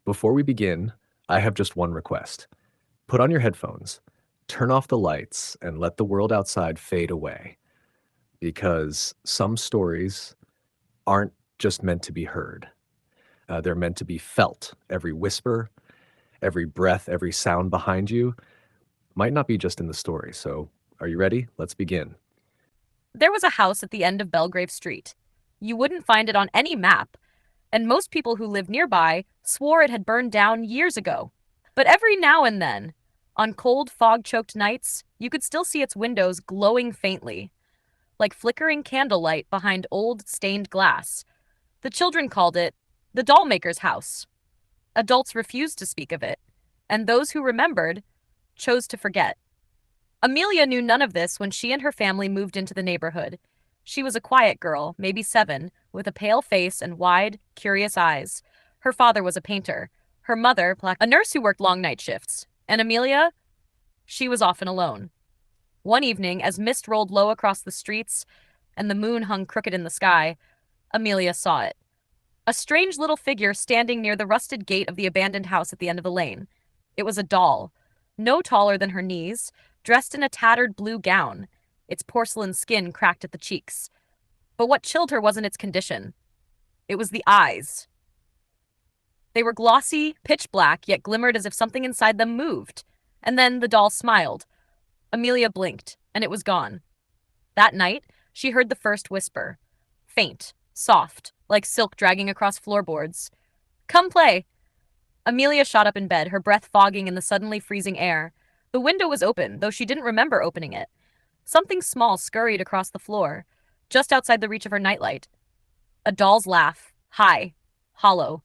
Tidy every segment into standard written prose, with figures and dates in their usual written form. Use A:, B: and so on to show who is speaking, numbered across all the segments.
A: Before we begin, I have just one request. Put on your headphones, turn off the lights, and let the world outside fade away. Because some stories aren't just meant to be heard, they're meant to be felt. Every whisper, every breath, every sound behind you might not be just in the story. So, are you ready? Let's begin.
B: There was a house at the end of Bellgrave Street. You wouldn't find it on any map, and most people who lived nearby swore it had burned down years ago. But every now and then, on cold, fog choked nights, you could still see its windows glowing faintly, like flickering candlelight behind old, stained glass. The children called it the Dollmaker's house. Adults refused to speak of it, and those who remembered chose to forget. Amelia knew none of this when she and her family moved into the neighborhood. She was a quiet girl, maybe 7, with a pale face and wide, curious eyes. Her father was a painter. Her mother, a nurse who worked long night shifts. And Amelia, she was often alone. One evening, as mist rolled low across the streets and the moon hung crooked in the sky, Amelia saw it. A strange little figure standing near the rusted gate of the abandoned house at the end of the lane. It was a doll, no taller than her knees, dressed in a tattered blue gown, its porcelain skin cracked at the cheeks. But what chilled her wasn't its condition. It was the eyes. They were glossy, pitch black, yet glimmered as if something inside them moved. And then the doll smiled. Amelia blinked, and it was gone. That night, she heard the first whisper. Faint, soft, like silk dragging across floorboards. "Come play." Amelia shot up in bed, her breath fogging in the suddenly freezing air. The window was open, though she didn't remember opening it. Something small scurried across the floor, just outside the reach of her nightlight. A doll's laugh, high, hollow,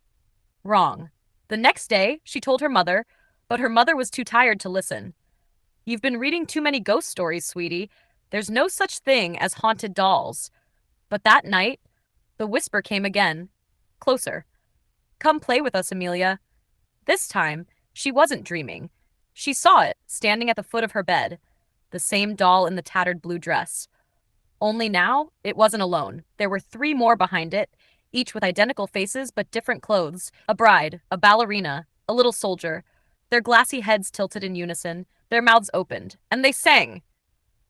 B: wrong. The next day, she told her mother, but her mother was too tired to listen. "You've been reading too many ghost stories, sweetie. There's no such thing as haunted dolls." But that night, the whisper came again, closer. "Come play with us, Amelia." This time, she wasn't dreaming. She saw it, standing at the foot of her bed, the same doll in the tattered blue dress. Only now, it wasn't alone. There were 3 more behind it, each with identical faces but different clothes. A bride, a ballerina, a little soldier. Their glassy heads tilted in unison, their mouths opened, and they sang.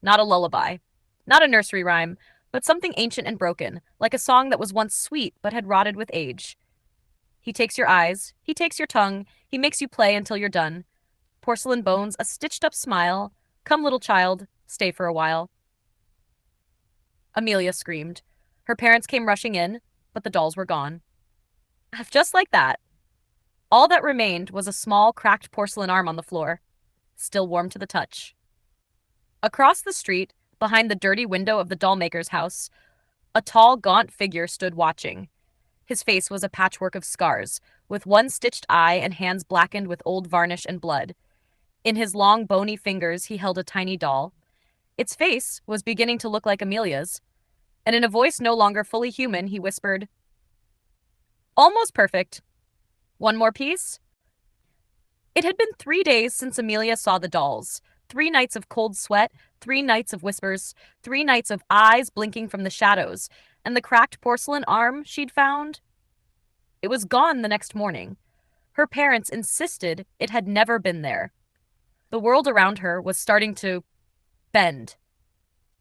B: Not a lullaby, not a nursery rhyme, but something ancient and broken, like a song that was once sweet but had rotted with age. He takes your eyes, he takes your tongue, he makes you play until you're done. Porcelain bones, a stitched-up smile. Come, little child, stay for a while. Amelia screamed. Her parents came rushing in, but the dolls were gone. Just like that. All that remained was a small, cracked porcelain arm on the floor, still warm to the touch. Across the street, behind the dirty window of the dollmaker's house, a tall, gaunt figure stood watching. His face was a patchwork of scars, with one stitched eye and hands blackened with old varnish and blood. In his long, bony fingers, he held a tiny doll. Its face was beginning to look like Amelia's, and in a voice no longer fully human, he whispered, "Almost perfect. One more piece?" It had been 3 days since Amelia saw the dolls. 3 nights of cold sweat, 3 nights of whispers, 3 nights of eyes blinking from the shadows, and the cracked porcelain arm she'd found. It was gone the next morning. Her parents insisted it had never been there. The world around her was starting to bend.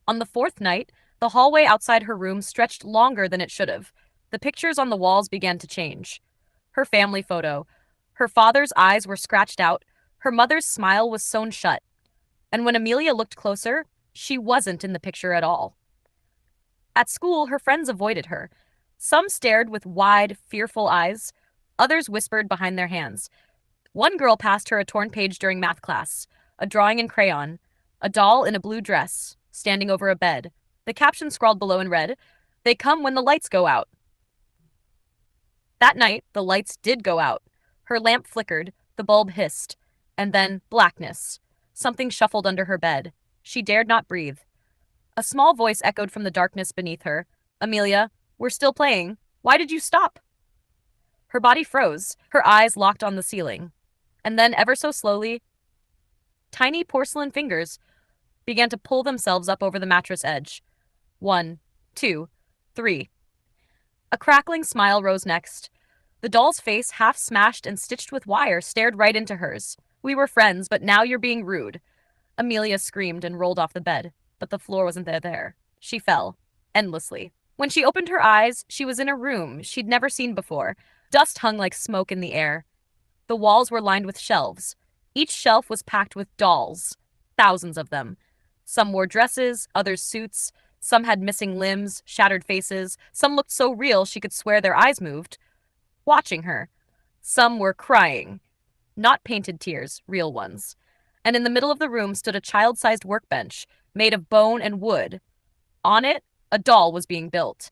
B: On the 4th night, the hallway outside her room stretched longer than it should have. The pictures on the walls began to change. Her family photo. Her father's eyes were scratched out. Her mother's smile was sewn shut. And when Amelia looked closer, she wasn't in the picture at all. At school, her friends avoided her. Some stared with wide, fearful eyes. Others whispered behind their hands. One girl passed her a torn page during math class, a drawing in crayon, a doll in a blue dress, standing over a bed. The caption scrawled below in red, "They come when the lights go out." That night, the lights did go out. Her lamp flickered, the bulb hissed, and then blackness. Something shuffled under her bed. She dared not breathe. A small voice echoed from the darkness beneath her. "Amelia, we're still playing. Why did you stop?" Her body froze, her eyes locked on the ceiling. And then, ever so slowly, tiny porcelain fingers began to pull themselves up over the mattress edge. 1, 2, 3. A crackling smile rose next. The doll's face, half smashed and stitched with wire, stared right into hers. We were friends, but now you're being rude. Amelia screamed and rolled off the bed, but the floor wasn't there. She fell, endlessly. When she opened her eyes, she was in a room she'd never seen before. Dust hung like smoke in the air. The walls were lined with shelves. Each shelf was packed with dolls, thousands of them. Some wore dresses, others suits. Some had missing limbs, shattered faces. Some looked so real she could swear their eyes moved, watching her. Some were crying. Not painted tears, real ones. And in the middle of the room stood a child-sized workbench, made of bone and wood. On it, a doll was being built.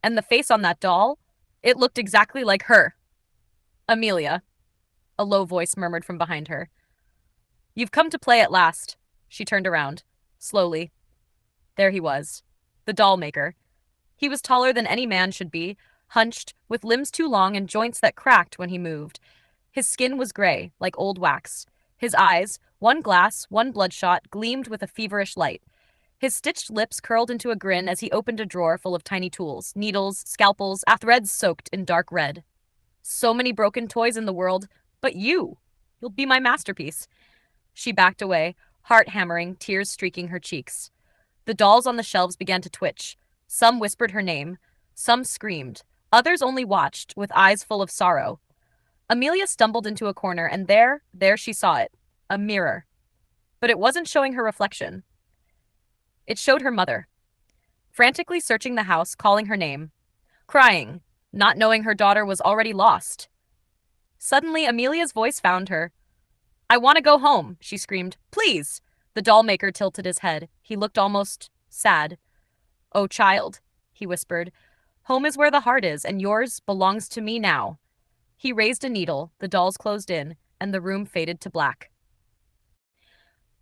B: And the face on that doll, it looked exactly like her. Amelia, a low voice murmured from behind her. You've come to play at last. She turned around, slowly. There he was, the Dollmaker. He was taller than any man should be, hunched, with limbs too long and joints that cracked when he moved. His skin was gray, like old wax. His eyes, one glass, one bloodshot, gleamed with a feverish light. His stitched lips curled into a grin as he opened a drawer full of tiny tools, needles, scalpels, threads soaked in dark red. So many broken toys in the world, but you'll be my masterpiece. She backed away, heart hammering, tears streaking her cheeks. The dolls on the shelves began to twitch. Some whispered her name. Some screamed. Others only watched, with eyes full of sorrow. Amelia stumbled into a corner, and there she saw it. A mirror. But it wasn't showing her reflection. It showed her mother, frantically searching the house, calling her name. Crying, not knowing her daughter was already lost. Suddenly, Amelia's voice found her. I want to go home, she screamed. Please! The Dollmaker tilted his head. He looked almost sad. Oh, child, he whispered. Home is where the heart is, and yours belongs to me now. He raised a needle, the dolls closed in, and the room faded to black.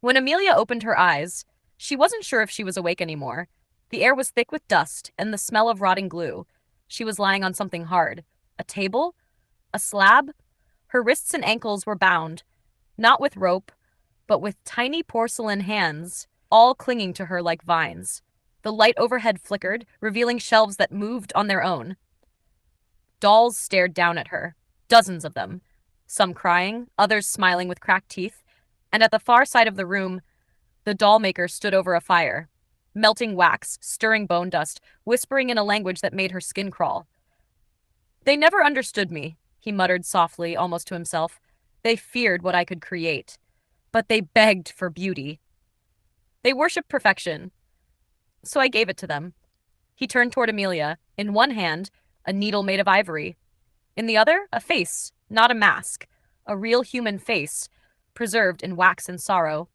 B: When Amelia opened her eyes, she wasn't sure if she was awake anymore. The air was thick with dust and the smell of rotting glue. She was lying on something hard. A table? A slab? Her wrists and ankles were bound, not with rope, but with tiny porcelain hands, all clinging to her like vines. The light overhead flickered, revealing shelves that moved on their own. Dolls stared down at her, dozens of them, some crying, others smiling with cracked teeth, and at the far side of the room, the Dollmaker stood over a fire, melting wax, stirring bone dust, whispering in a language that made her skin crawl. They never understood me, he muttered softly, almost to himself. They feared what I could create, but they begged for beauty. They worshipped perfection, so I gave it to them. He turned toward Amelia. In one hand, a needle made of ivory. In the other, a face, not a mask, a real human face, preserved in wax and sorrow.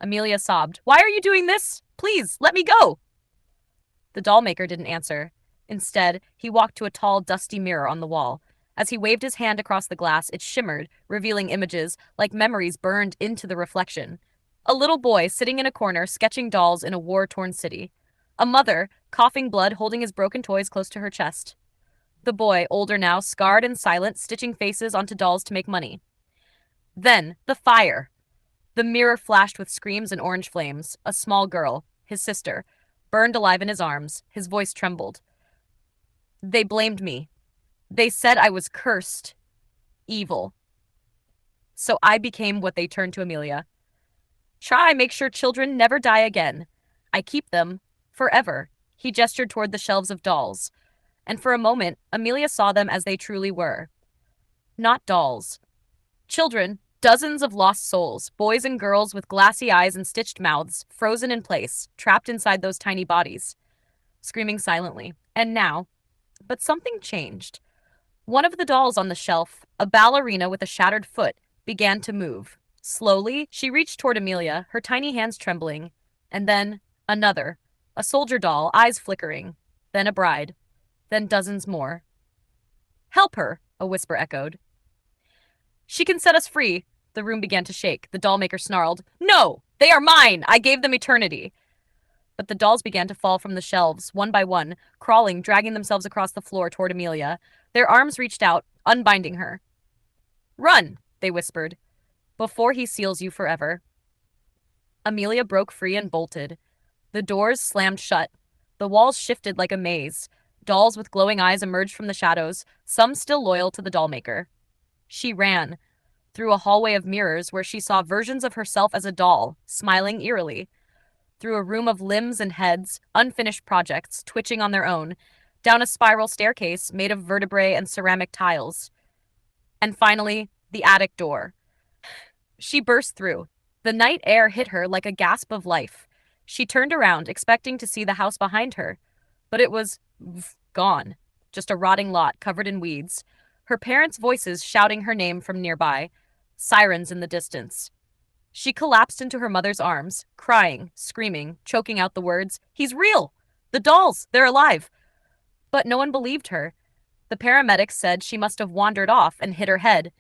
B: Amelia sobbed. Why are you doing this? Please, let me go. The Dollmaker didn't answer. Instead, he walked to a tall, dusty mirror on the wall. As he waved his hand across the glass, it shimmered, revealing images like memories burned into the reflection. A little boy sitting in a corner, sketching dolls in a war-torn city. A mother, coughing blood, holding his broken toys close to her chest. The boy, older now, scarred and silent, stitching faces onto dolls to make money. Then, the fire. The mirror flashed with screams and orange flames. A small girl, his sister, burned alive in his arms. His voice trembled. They blamed me. They said I was cursed. Evil. So I became what they turned to Amelia. Try make sure children never die again. I keep them forever. He gestured toward the shelves of dolls. And for a moment, Amelia saw them as they truly were. Not dolls. Children, dozens of lost souls, boys and girls with glassy eyes and stitched mouths, frozen in place, trapped inside those tiny bodies, screaming silently. And now, but something changed. One of the dolls on the shelf, a ballerina with a shattered foot, began to move. Slowly, she reached toward Amelia, her tiny hands trembling. And then, another, a soldier doll, eyes flickering. Then a bride. Then dozens more. Help her, a whisper echoed. She can set us free. The room began to shake. The Dollmaker snarled. No! They are mine! I gave them eternity! But the dolls began to fall from the shelves, one by one, crawling, dragging themselves across the floor toward Amelia. Their arms reached out, unbinding her. Run, they whispered, before he seals you forever. Amelia broke free and bolted. The doors slammed shut. The walls shifted like a maze. Dolls with glowing eyes emerged from the shadows, some still loyal to the dollmaker. She ran through a hallway of mirrors where she saw versions of herself as a doll, smiling eerily, through a room of limbs and heads, unfinished projects twitching on their own, down a spiral staircase made of vertebrae and ceramic tiles. And finally, the attic door. She burst through. The night air hit her like a gasp of life. She turned around, expecting to see the house behind her, but it was gone. Just a rotting lot covered in weeds. Her parents' voices shouting her name from nearby, sirens in the distance. She collapsed into her mother's arms, crying, screaming, choking out the words, "He's real! The dolls, they're alive!" But no one believed her. The paramedics said she must have wandered off and hit her head.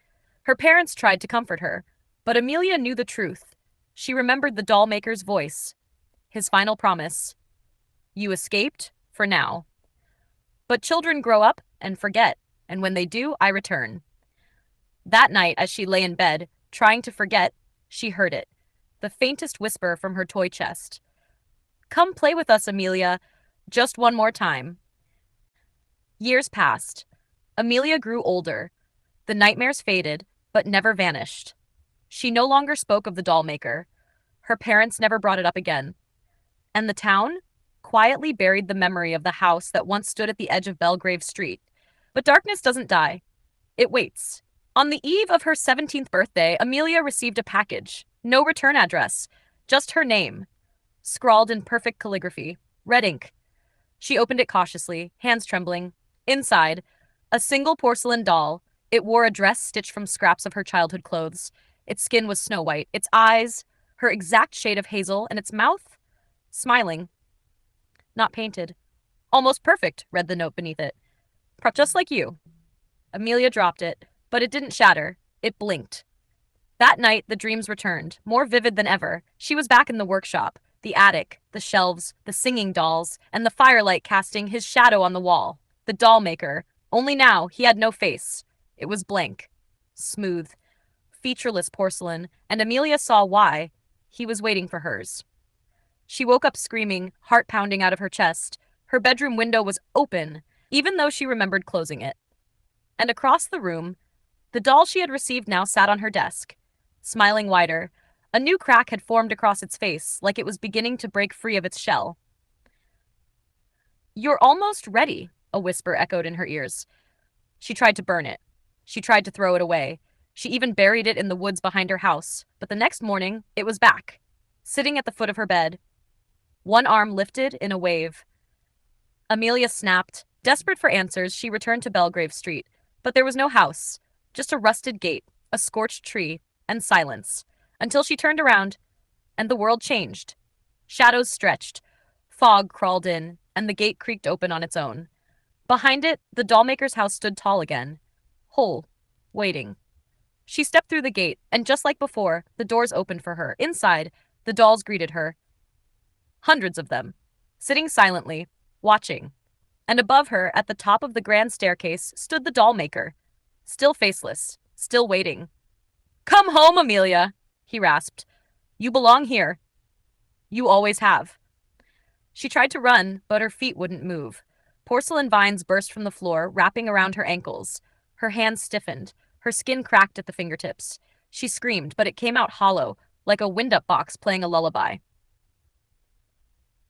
B: Her parents tried to comfort her, but Amelia knew the truth. She remembered the dollmaker's voice, his final promise. You escaped, for now. But children grow up and forget, and when they do, I return. That night, as she lay in bed, trying to forget, she heard it, the faintest whisper from her toy chest. Come play with us, Amelia, just one more time. Years passed. Amelia grew older. The nightmares faded, but never vanished. She no longer spoke of the dollmaker. Her parents never brought it up again. And the town quietly buried the memory of the house that once stood at the edge of Bellgrave Street. But darkness doesn't die. It waits. On the eve of her 17th birthday, Amelia received a package. No return address, just her name, scrawled in perfect calligraphy, red ink. She opened it cautiously, hands trembling. Inside, a single porcelain doll. It wore a dress stitched from scraps of her childhood clothes. Its skin was snow white, its eyes, her exact shade of hazel, and its mouth, smiling. Not painted. Almost perfect, read the note beneath it. Just like you. Amelia dropped it, but it didn't shatter. It blinked. That night, the dreams returned, more vivid than ever. She was back in the workshop, the attic, the shelves, the singing dolls, and the firelight casting his shadow on the wall. The dollmaker. Only now, he had no face. It was blank. Smooth. Featureless porcelain, and Amelia saw why. He was waiting for hers. She woke up screaming, heart pounding out of her chest. Her bedroom window was open, even though she remembered closing it. And across the room, the doll she had received now sat on her desk, smiling wider. A new crack had formed across its face, like it was beginning to break free of its shell. You're almost ready, a whisper echoed in her ears. She tried to burn it. She tried to throw it away. She even buried it in the woods behind her house. But the next morning, it was back, sitting at the foot of her bed, one arm lifted in a wave. Amelia snapped. Desperate for answers, she returned to Bellgrave Street. But there was no house, just a rusted gate, a scorched tree, and silence, until she turned around, and the world changed. Shadows stretched, fog crawled in, and the gate creaked open on its own. Behind it, the dollmaker's house stood tall again, whole, waiting. She stepped through the gate, and just like before, the doors opened for her. Inside, the dolls greeted her. Hundreds of them, sitting silently, watching. And above her, at the top of the grand staircase, stood the dollmaker, still faceless, still waiting. Come home, Amelia, he rasped. You belong here. You always have. She tried to run, but her feet wouldn't move. Porcelain vines burst from the floor, wrapping around her ankles. Her hands stiffened. Her skin cracked at the fingertips. She screamed, but it came out hollow, like a wind-up box playing a lullaby.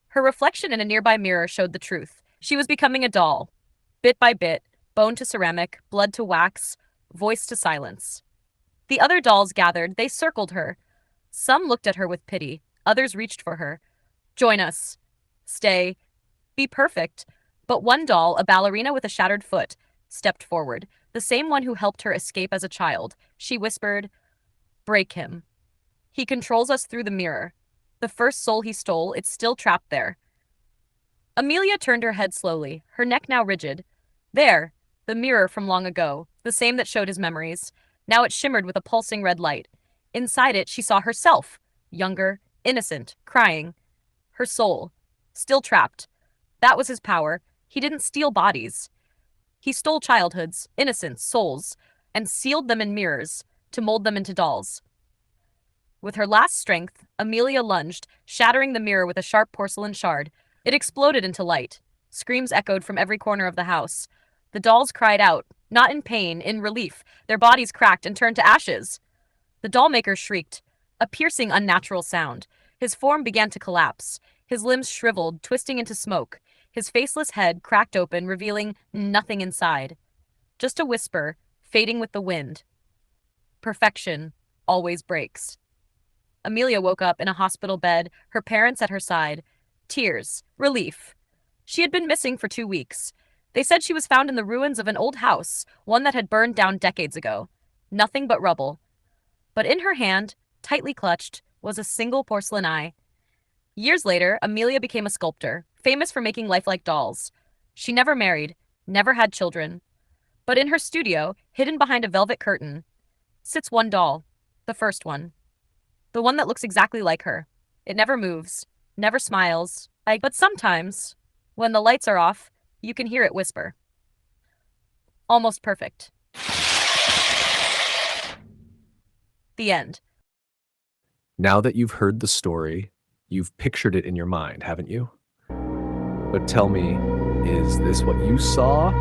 B: Her reflection in a nearby mirror showed the truth. She was becoming a doll, bit by bit, bone to ceramic, blood to wax, voice to silence. The other dolls gathered. They circled her. Some looked at her with pity. Others reached for her. Join us. Stay. Be perfect. But one doll, a ballerina with a shattered foot, stepped forward, the same one who helped her escape as a child. She whispered, Break him. He controls us through the mirror. The first soul he stole, it's still trapped there. Amelia turned her head slowly, her neck now rigid. There, the mirror from long ago, the same that showed his memories. Now it shimmered with a pulsing red light. Inside it, she saw herself, younger, innocent, crying. Her soul, still trapped. That was his power. He didn't steal bodies. He stole childhoods, innocence, souls, and sealed them in mirrors to mold them into dolls. With her last strength, Amelia lunged, shattering the mirror with a sharp porcelain shard. It exploded into light, Screams echoed from every corner of the house. The dolls cried out, not in pain, in relief. Their bodies cracked and turned to ashes. The dollmaker shrieked, a piercing, unnatural sound. His form began to collapse. His limbs shriveled, twisting into smoke. His faceless head cracked open, revealing nothing inside. Just a whisper, fading with the wind. Perfection always breaks. Amelia woke up in a hospital bed, her parents at her side. Tears, relief. She had been missing for 2 weeks. They said she was found in the ruins of an old house, one that had burned down decades ago. Nothing but rubble. But in her hand, tightly clutched, was a single porcelain eye. Years later, Amelia became a sculptor, famous for making lifelike dolls. She never married, never had children. But in her studio, hidden behind a velvet curtain, sits one doll, the first one. The one that looks exactly like her. It never moves, never smiles. But sometimes, when the lights are off, you can hear it whisper. Almost perfect. The end.
A: Now that you've heard the story, you've pictured it in your mind, haven't you? But tell me, is this what you saw?